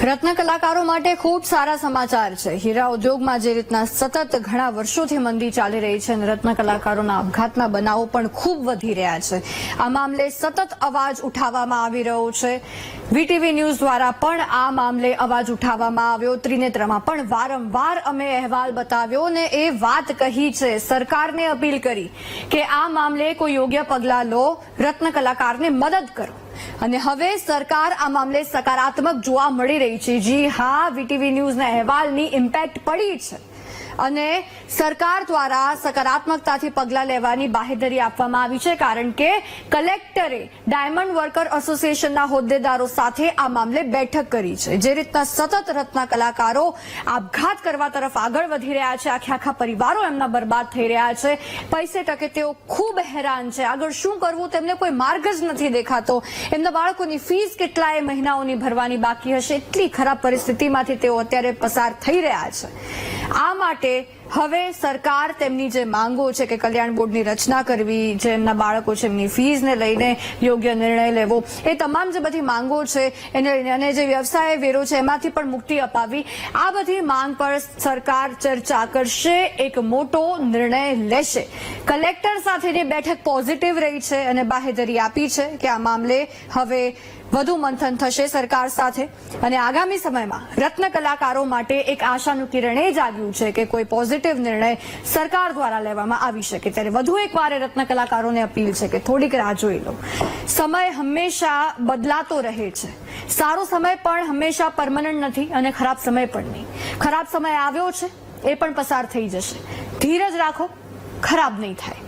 રત્ન કલાકારો માટે ખૂબ સારા સમાચાર છે। હીરા ઉદ્યોગમાં જે રીતના સતત ઘણા વર્ષોથી મંદી ચાલી રહી છે અને રત્ન કલાકારોના આપઘાતના બનાવો પણ ખૂબ વધી રહ્યા છે। આ મામલે સતત અવાજ ઉઠાવવામાં આવી રહ્યો છે। વીટીવી ન્યૂઝ દ્વારા પણ આ મામલે અવાજ ઉઠાવવામાં આવ્યો। ત્રિનેત્રમાં પણ વારંવાર અમે અહેવાલ બતાવ્યો અને એ વાત કહી છે, સરકારને અપીલ કરી કે આ મામલે કોઈ યોગ્ય પગલાં લો, રત્ન કલાકારને મદદ કરો। અને હવે સરકાર આ મામલે સકારાત્મક જોવા મળી રહી છે। જી હા, વીટીવી ન્યૂઝના અહેવાલની ઇમ્પેક્ટ પડી છે અને સરકાર દ્વારા સકારાત્મકતાથી પગલાં લેવાની બાહેધરી આપવામાં આવી છે, કારણ કે કલેક્ટરે ડાયમંડ વર્કર એસોસિએશનના હોદ્દેદારો સાથે આ મામલે બેઠક કરી છે। જે રીતના સતત રત્ન કલાકારો આપઘાત કરવા તરફ આગળ વધી રહ્યા છે, આખા પરિવારો એમના બરબાદ થઈ રહ્યા છે, પૈસે ટકે તેઓ ખૂબ હેરાન છે। આગળ શું કરવું તેમને કોઈ માર્ગ જ નથી દેખાતો। એમના બાળકોની ફીસ કેટલાય મહિનાઓની ભરવાની બાકી હશે, એટલી ખરાબ પરિસ્થિતિમાંથી તેઓ અત્યારે પસાર થઈ રહ્યા છે। આ માટે હવે સરકાર તેમની જે માંગો છે કે કલ્યાણ બોર્ડની રચના કરવી, જે એમના બાળકો છે એમની ફીઝને લઈને યોગ્ય નિર્ણય લેવો, એ તમામ જે બધી માંગો છે એને લઈને અને જે વ્યવસાય વેરો છે એમાંથી પણ મુક્તિ અપાવી, આ બધી માંગ પર સરકાર ચર્ચા કરશે, એક મોટો નિર્ણય લેશે। કલેક્ટર સાથેની બેઠક પોઝિટિવ રહી છે અને બાહેધરી આપી છે કે આ મામલે હવે વધુ મંથન થશે સરકાર સાથે અને આગામી સમયમાં રત્ન કલાકારો માટે એક આશાનું કિરણ એ જાગ્યું છે કે કોઈ પોઝિટિવ નિર્ણય સરકાર દ્વારા લેવામાં આવી શકે। ત્યારે વધુ એક વાર રત્ન કલાકારોને અપીલ છે કે થોડીક રાહ જોઈ લો। સમય હંમેશા બદલાતો રહે છે, સારો સમય પણ હંમેશા પરમનન્ટ નથી અને ખરાબ સમય પણ નહીં। ખરાબ સમય આવ્યો છે, એ પણ પસાર થઈ જશે। ધીરજ રાખો, ખરાબ નહીં થાય।